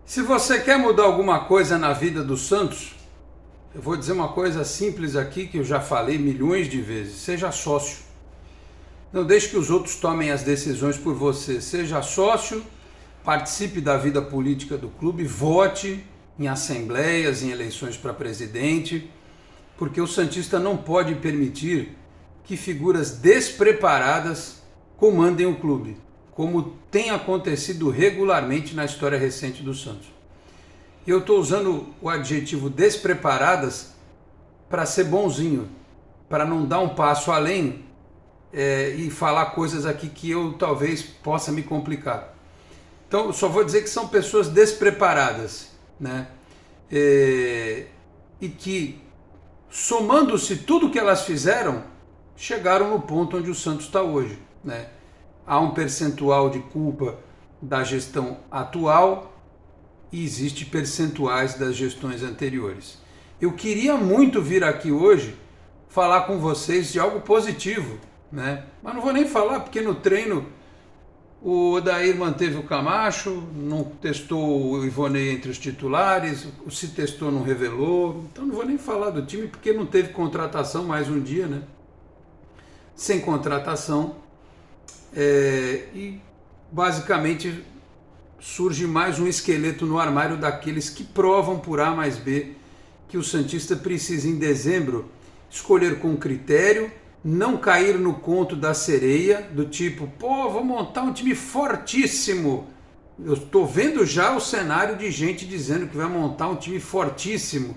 Se você quer mudar alguma coisa na vida do Santos, eu vou dizer uma coisa simples aqui que eu já falei milhões de vezes: seja sócio. Não deixe que os outros tomem as decisões por você. Seja sócio, participe da vida política do clube, vote em assembleias, em eleições para presidente, porque o santista não pode permitir que figuras despreparadas comandem o clube, como tem acontecido regularmente na história recente do Santos. Eu estou usando o adjetivo despreparadas para ser bonzinho, para não dar um passo além e falar coisas aqui que eu talvez possa me complicar. Então, eu só vou dizer que são pessoas despreparadas, né? E que, somando-se tudo que elas fizeram, chegaram no ponto onde o Santos está hoje, né? Há um percentual de culpa da gestão atual e existe percentuais das gestões anteriores. Eu queria muito vir aqui hoje falar com vocês de algo positivo, né? Mas não vou nem falar porque no treino o Odair manteve o Camacho, não testou o Ivonei entre os titulares, o se testou não revelou, então não vou nem falar do time porque não teve contratação mais um dia, né? Sem contratação, e basicamente surge mais um esqueleto no armário daqueles que provam por A mais B que o santista precisa em dezembro escolher com critério, não cair no conto da sereia, do tipo, pô, vou montar um time fortíssimo. Eu estou vendo já o cenário de gente dizendo que vai montar um time fortíssimo,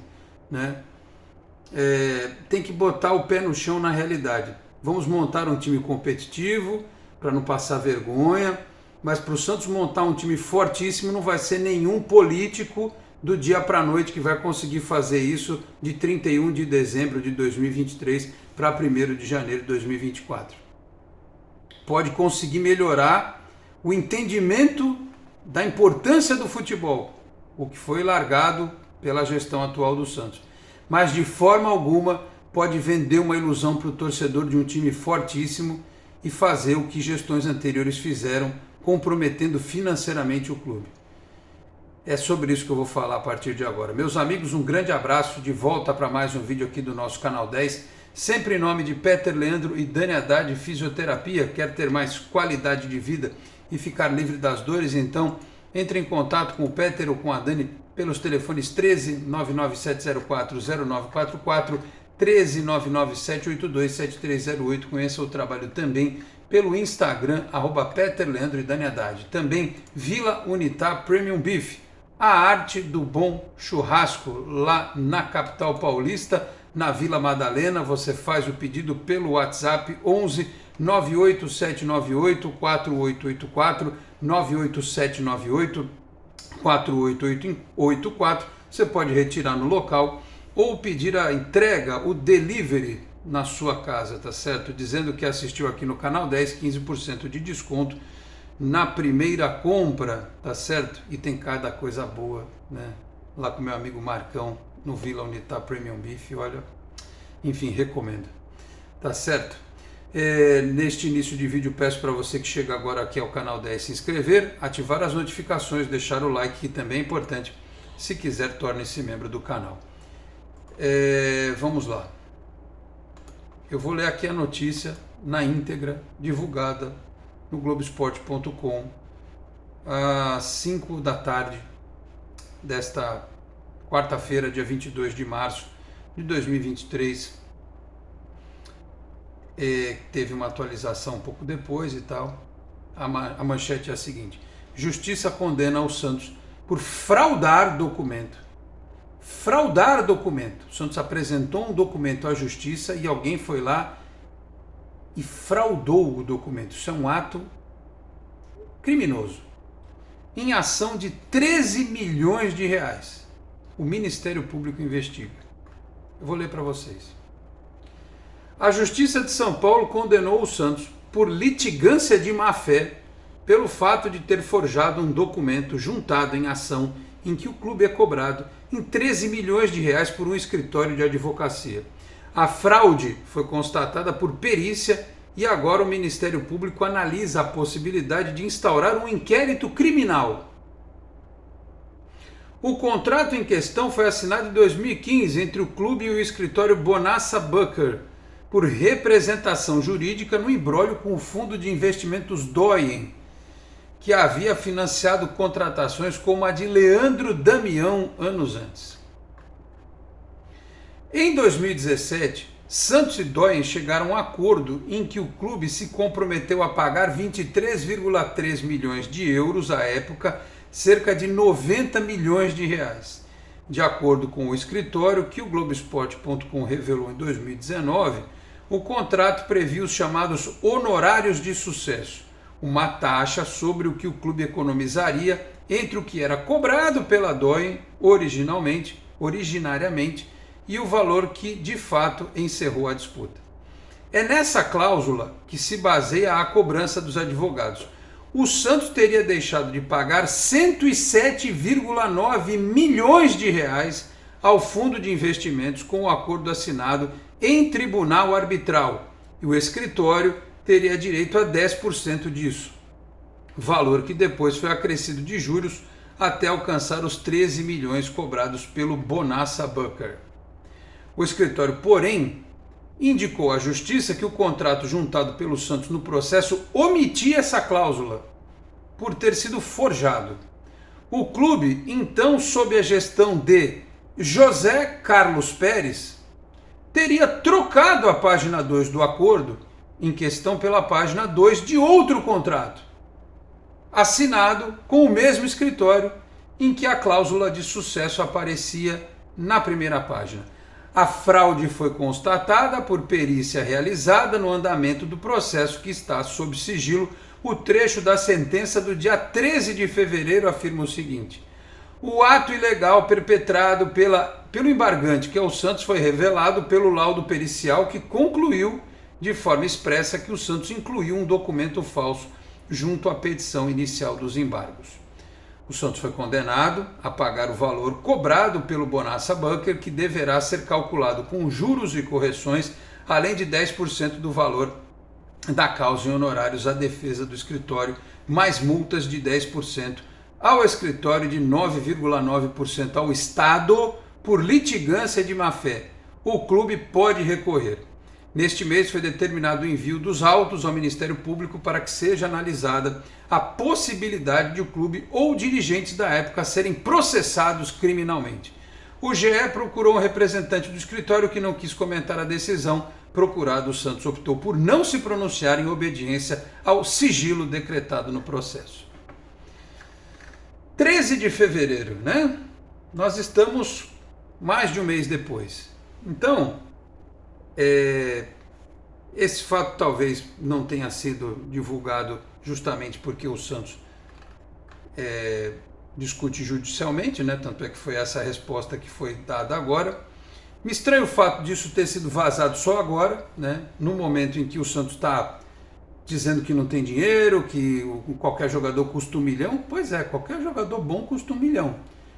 né? Tem que botar o pé no chão na realidade. Vamos montar um time competitivo para não passar vergonha, mas para o Santos montar um time fortíssimo não vai ser nenhum político do dia para a noite que vai conseguir fazer isso de 31 de dezembro de 2023 para 1º de janeiro de 2024. Pode conseguir melhorar o entendimento da importância do futebol, o que foi largado pela gestão atual do Santos. Mas de forma alguma pode vender uma ilusão para o torcedor de um time fortíssimo e fazer o que gestões anteriores fizeram, comprometendo financeiramente o clube. É sobre isso que eu vou falar a partir de agora. Meus amigos, um grande abraço, de volta para mais um vídeo aqui do nosso Canal 10, sempre em nome de Peter Leandro e Dani Haddad Fisioterapia. Quer ter mais qualidade de vida e ficar livre das dores? Então, entre em contato com o Peter ou com a Dani pelos telefones 13 99704 0944, 13 99782 7308. Conheça o trabalho também pelo Instagram, @Peter Leandro e Dani Haddad. Também Vila Unitar Premium Beef, a arte do bom churrasco lá na capital paulista, na Vila Madalena. Você faz o pedido pelo WhatsApp 11 98798 4884, 98798 4884. Você pode retirar no local ou pedir a entrega, o delivery na sua casa, tá certo? Dizendo que assistiu aqui no Canal 10, 15% de desconto na primeira compra, tá certo? E tem cada coisa boa, né? Lá com meu amigo Marcão, no Vila Unitar Premium Beef, olha, enfim, recomendo, tá certo? Neste início de vídeo, peço para você que chega agora aqui ao Canal 10 se inscrever, ativar as notificações, deixar o like, que também é importante. Se quiser, torne-se membro do canal. Vamos lá. Eu vou ler aqui a notícia na íntegra, divulgada no Globoesporte.com às 5 da tarde desta quarta-feira, dia 22 de março de 2023. Teve uma atualização um pouco depois e tal. A manchete é a seguinte: Justiça condena o Santos por fraudar documento. Fraudar documento. O Santos apresentou um documento à Justiça e alguém foi lá e fraudou o documento. Isso é um ato criminoso. Em ação de 13 milhões de reais. O Ministério Público investiga. Eu vou ler para vocês. A Justiça de São Paulo condenou o Santos por litigância de má-fé pelo fato de ter forjado um documento juntado em ação em que o clube é cobrado em 13 milhões de reais por um escritório de advocacia. A fraude foi constatada por perícia e agora o Ministério Público analisa a possibilidade de instaurar um inquérito criminal. O contrato em questão foi assinado em 2015 entre o clube e o escritório Bonassa Bucker, por representação jurídica no imbróglio com o fundo de investimentos Doyen, que havia financiado contratações como a de Leandro Damião anos antes. Em 2017, Santos e Doyen chegaram a um acordo em que o clube se comprometeu a pagar 23,3 milhões de euros à época, cerca de 90 milhões de reais. De acordo com o escritório que o Globoesporte.com revelou em 2019, o contrato previa os chamados honorários de sucesso, uma taxa sobre o que o clube economizaria entre o que era cobrado pela Doyen originariamente e o valor que de fato encerrou a disputa. É nessa cláusula que se baseia a cobrança dos advogados. O Santos teria deixado de pagar 107,9 milhões de reais ao fundo de investimentos com o acordo assinado em tribunal arbitral, e o escritório teria direito a 10% disso, valor que depois foi acrescido de juros até alcançar os 13 milhões cobrados pelo Bonassa Bucker. O escritório, porém, indicou à justiça que o contrato juntado pelo Santos no processo omitia essa cláusula, por ter sido forjado. O clube, então sob a gestão de José Carlos Pérez, teria trocado a página 2 do acordo em questão pela página 2 de outro contrato, assinado com o mesmo escritório em que a cláusula de sucesso aparecia na primeira página. A fraude foi constatada por perícia realizada no andamento do processo que está sob sigilo. O trecho da sentença do dia 13 de fevereiro afirma o seguinte: o ato ilegal perpetrado pelo embargante, que é o Santos, foi revelado pelo laudo pericial que concluiu de forma expressa que o Santos incluiu um documento falso junto à petição inicial dos embargos. O Santos foi condenado a pagar o valor cobrado pelo Bonassa Bucker, que deverá ser calculado com juros e correções, além de 10% do valor da causa em honorários à defesa do escritório, mais multas de 10% ao escritório e de 9,9% ao Estado por litigância de má-fé. O clube pode recorrer. Neste mês foi determinado o envio dos autos ao Ministério Público para que seja analisada a possibilidade de o clube ou dirigentes da época serem processados criminalmente. O GE procurou um representante do escritório que não quis comentar a decisão. Procurado, o Santos optou por não se pronunciar em obediência ao sigilo decretado no processo. 13 de fevereiro, né? Nós estamos mais de um mês depois. Então, esse fato talvez não tenha sido divulgado justamente porque o Santos discute judicialmente, né? Tanto é que foi essa a resposta que foi dada agora. Me estranha o fato disso ter sido vazado só agora, né? No momento em que o Santos está dizendo que não tem dinheiro, que qualquer jogador custa 1 milhão. Pois é, qualquer jogador bom custa 1 milhão.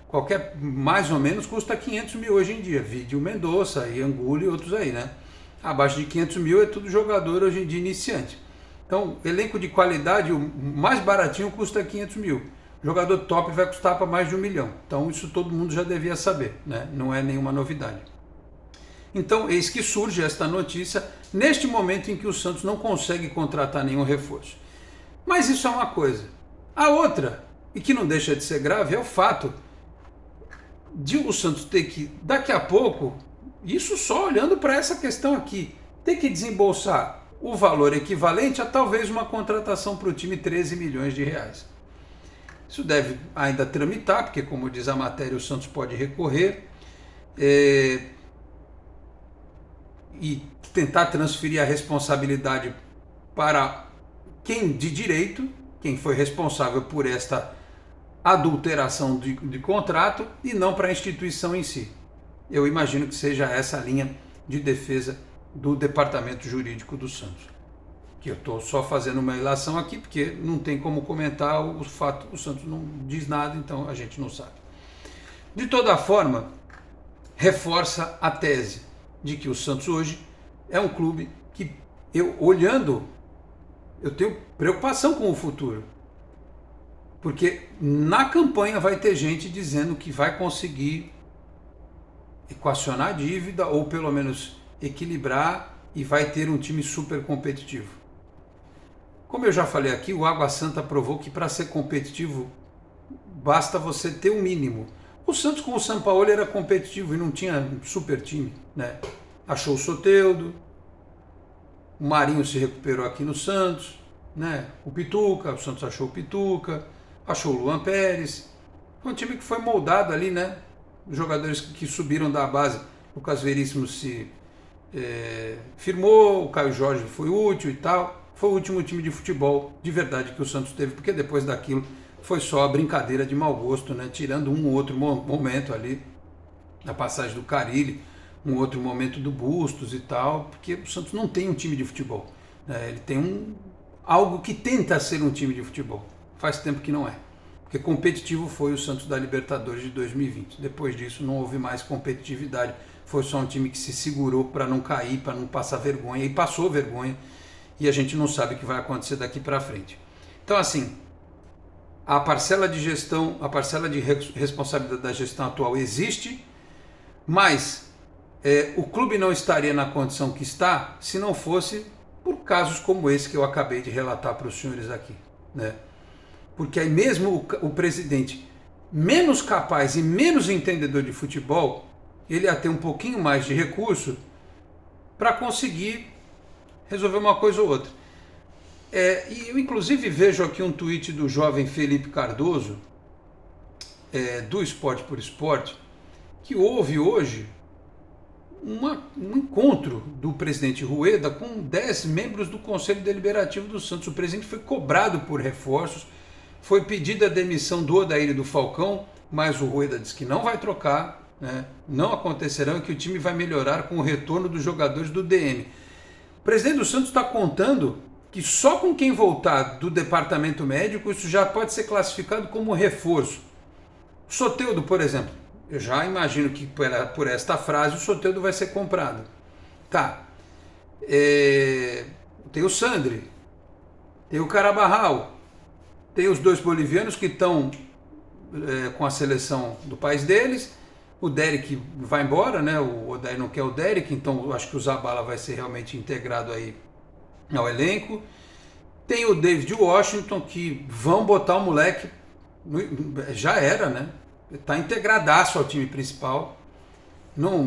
Qualquer mais ou menos custa 500 mil hoje em dia. Vídeo Mendonça, Angulo e outros aí, né? Abaixo de 500 mil é tudo jogador hoje em dia iniciante. Então, elenco de qualidade, o mais baratinho custa 500 mil. Jogador top vai custar para mais de 1 milhão. Então, isso todo mundo já devia saber, né? Não é nenhuma novidade. Então, eis que surge esta notícia neste momento em que o Santos não consegue contratar nenhum reforço. Mas isso é uma coisa. A outra, e que não deixa de ser grave, é o fato de o Santos ter que, daqui a pouco, isso só olhando para essa questão aqui, ter que desembolsar o valor equivalente a talvez uma contratação para o time 13 milhões de reais. Isso deve ainda tramitar, porque como diz a matéria, o Santos pode recorrer e tentar transferir a responsabilidade para quem de direito, quem foi responsável por esta adulteração de contrato, e não para a instituição em si. Eu imagino que seja essa a linha de defesa do departamento jurídico do Santos. Que eu estou só fazendo uma ilação aqui, porque não tem como comentar o fato, o Santos não diz nada, então a gente não sabe. De toda forma, reforça a tese de que o Santos hoje é um clube que, eu tenho preocupação com o futuro. Porque na campanha vai ter gente dizendo que vai conseguir equacionar a dívida ou pelo menos equilibrar e vai ter um time super competitivo. Como eu já falei aqui, o Água Santa provou que para ser competitivo basta você ter o mínimo. O Santos com o Sampaoli era competitivo e não tinha um super time, né? Achou o Soteldo, o Marinho se recuperou aqui no Santos, né? O Pituca, o Santos achou o Pituca, achou o Luan Pérez. Foi um time que foi moldado ali, né? Os jogadores que subiram da base, o Lucas Veríssimo se firmou, o Caio Jorge foi útil e tal. Foi o último time de futebol de verdade que o Santos teve, porque depois daquilo foi só a brincadeira de mau gosto, né? Tirando um ou outro momento ali, na passagem do Carille, um outro momento do Bustos e tal, porque o Santos não tem um time de futebol, né? Ele tem algo que tenta ser um time de futebol, faz tempo que não é, porque competitivo foi o Santos da Libertadores de 2020, depois disso não houve mais competitividade, foi só um time que se segurou para não cair, para não passar vergonha, e passou vergonha, e a gente não sabe o que vai acontecer daqui para frente. Então assim, a parcela de gestão, a parcela de responsabilidade da gestão atual existe, mas o clube não estaria na condição que está se não fosse por casos como esse que eu acabei de relatar para os senhores aqui, né? Porque aí mesmo o presidente menos capaz e menos entendedor de futebol, ele ia ter um pouquinho mais de recurso para conseguir resolver uma coisa ou outra. E eu inclusive vejo aqui um tweet do jovem Felipe Cardoso, do Esporte por Esporte, que houve hoje um encontro do presidente Rueda com 10 membros do Conselho Deliberativo do Santos. O presidente foi cobrado por reforços, foi pedida a demissão do Odair e do Falcão, mas o Rueda disse que não vai trocar, né? Não acontecerão e que o time vai melhorar com o retorno dos jogadores do DM. O presidente do Santos está contando que só com quem voltar do departamento médico isso já pode ser classificado como reforço. O Soteldo, por exemplo, eu já imagino que por esta frase o Soteldo vai ser comprado. Tá. Tem o Sandri, tem o Carabarral, tem os 2 bolivianos que estão com a seleção do país deles. O Derek vai embora, né? O Odair não quer o Derek, então eu acho que o Zabala vai ser realmente integrado aí ao elenco. Tem o David Washington, que vão botar o moleque, já era, né? Está integradaço ao time principal.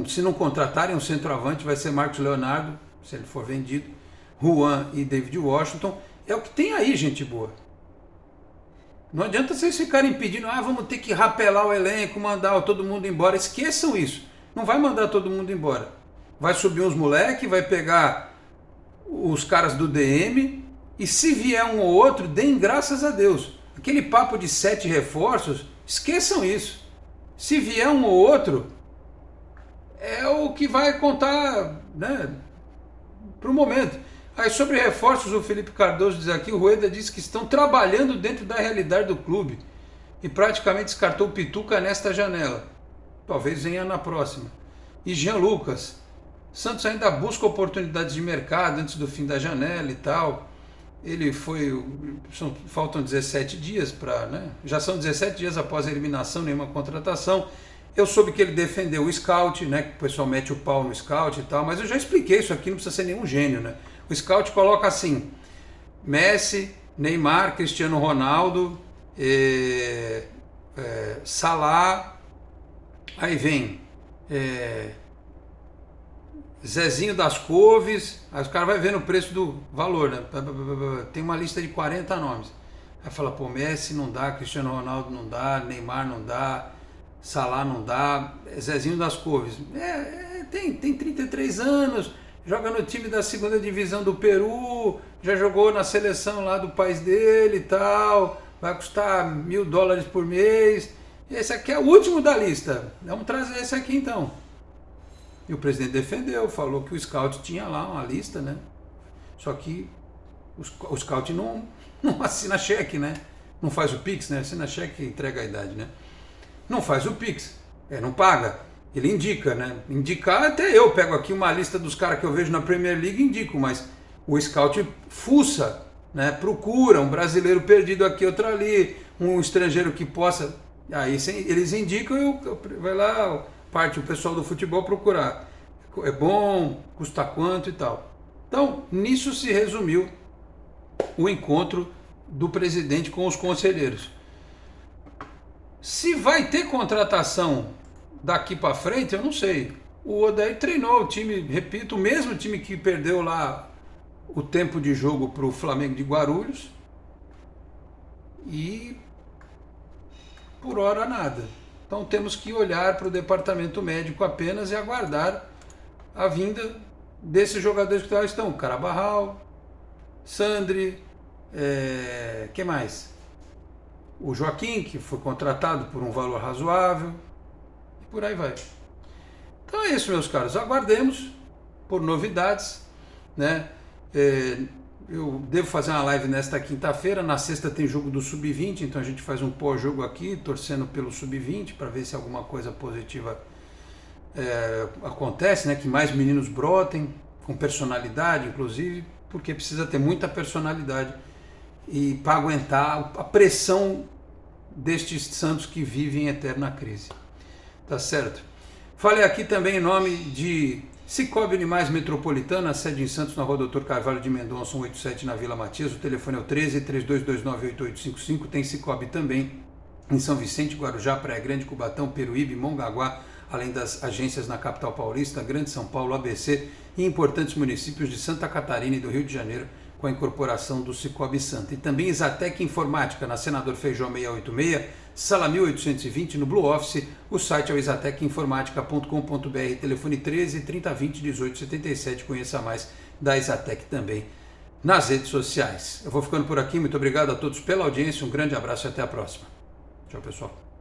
Se não contratarem um centroavante, vai ser Marcos Leonardo, se ele for vendido, Juan e David Washington. É o que tem aí, gente boa. Não adianta vocês ficarem pedindo, vamos ter que rapelar o elenco, mandar todo mundo embora. Esqueçam isso. Não vai mandar todo mundo embora. Vai subir uns moleques, vai pegar os caras do DM e se vier um ou outro, deem graças a Deus. Aquele papo de 7 reforços, esqueçam isso. Se vier um ou outro, é o que vai contar, né, para o momento. Aí sobre reforços, o Felipe Cardoso diz aqui, o Rueda disse que estão trabalhando dentro da realidade do clube e praticamente descartou o Pituca nesta janela. Talvez venha na próxima. E Jean Lucas, Santos ainda busca oportunidades de mercado antes do fim da janela e tal. Ele foi, faltam 17 dias para, né? Já são 17 dias após a eliminação, nenhuma contratação. Eu soube que ele defendeu o scout, né? Que o pessoal mete o pau no scout e tal, mas eu já expliquei isso aqui, não precisa ser nenhum gênio, né? O scout coloca assim: Messi, Neymar, Cristiano Ronaldo, Salah, aí vem Zezinho das Couves, aí os caras vão vendo o preço do valor, né? Tem uma lista de 40 nomes. Aí fala, pô, Messi não dá, Cristiano Ronaldo não dá, Neymar não dá, Salah não dá, Zezinho das Couves. Tem 33 anos, joga no time da segunda divisão do Peru, já jogou na seleção lá do país dele e tal, vai custar $1.000 por mês. Esse aqui é o último da lista, vamos trazer esse aqui então. E o presidente defendeu, falou que o scout tinha lá uma lista, né? Só que o scout não assina cheque, né? Não faz o Pix, né? Assina cheque e entrega a idade, né? Não faz o Pix, não paga. Ele indica, né? Indicar, até eu pego aqui uma lista dos caras que eu vejo na Premier League e indico, mas o scout fuça, né? Procura um brasileiro perdido aqui, outro ali, um estrangeiro que possa... Aí eles indicam e vai lá, parte o pessoal do futebol procurar. É bom, custa quanto e tal. Então, nisso se resumiu o encontro do presidente com os conselheiros. Se vai ter contratação daqui para frente, eu não sei. O Odair treinou o time, repito, o mesmo time que perdeu lá o tempo de jogo para o Flamengo de Guarulhos. E por hora nada. Então temos que olhar para o departamento médico apenas e aguardar a vinda desses jogadores que lá estão. Carabarral, Sandri, que mais? O Joaquim, que foi contratado por um valor razoável, e por aí vai. Então é isso, meus caros. Aguardemos por novidades, né? Eu devo fazer uma live nesta quinta-feira. Na sexta tem jogo do Sub-20, então a gente faz um pós-jogo aqui, torcendo pelo Sub-20, para ver se alguma coisa positiva acontece, né? Que mais meninos brotem, com personalidade, inclusive, porque precisa ter muita personalidade e para aguentar a pressão destes santos que vivem em eterna crise. Tá certo? Falei aqui também em nome de Cicobi Animais Metropolitana, sede em Santos, na rua Doutor Carvalho de Mendonça, 187, na Vila Matias. O telefone é o 13-3229-8855. Tem Cicobi também em São Vicente, Guarujá, Praia Grande, Cubatão, Peruíbe, Mongaguá, além das agências na capital paulista, Grande São Paulo, ABC e importantes municípios de Santa Catarina e do Rio de Janeiro, com a incorporação do Cicobi Santa. E também Exatec Informática, na Senador Feijó 686, sala 1820, no Blue Office. O site é o exatecinformatica.com.br, telefone 13 3020 1877. Conheça mais da Exatec também nas redes sociais. Eu vou ficando por aqui, muito obrigado a todos pela audiência, um grande abraço e até a próxima. Tchau, pessoal.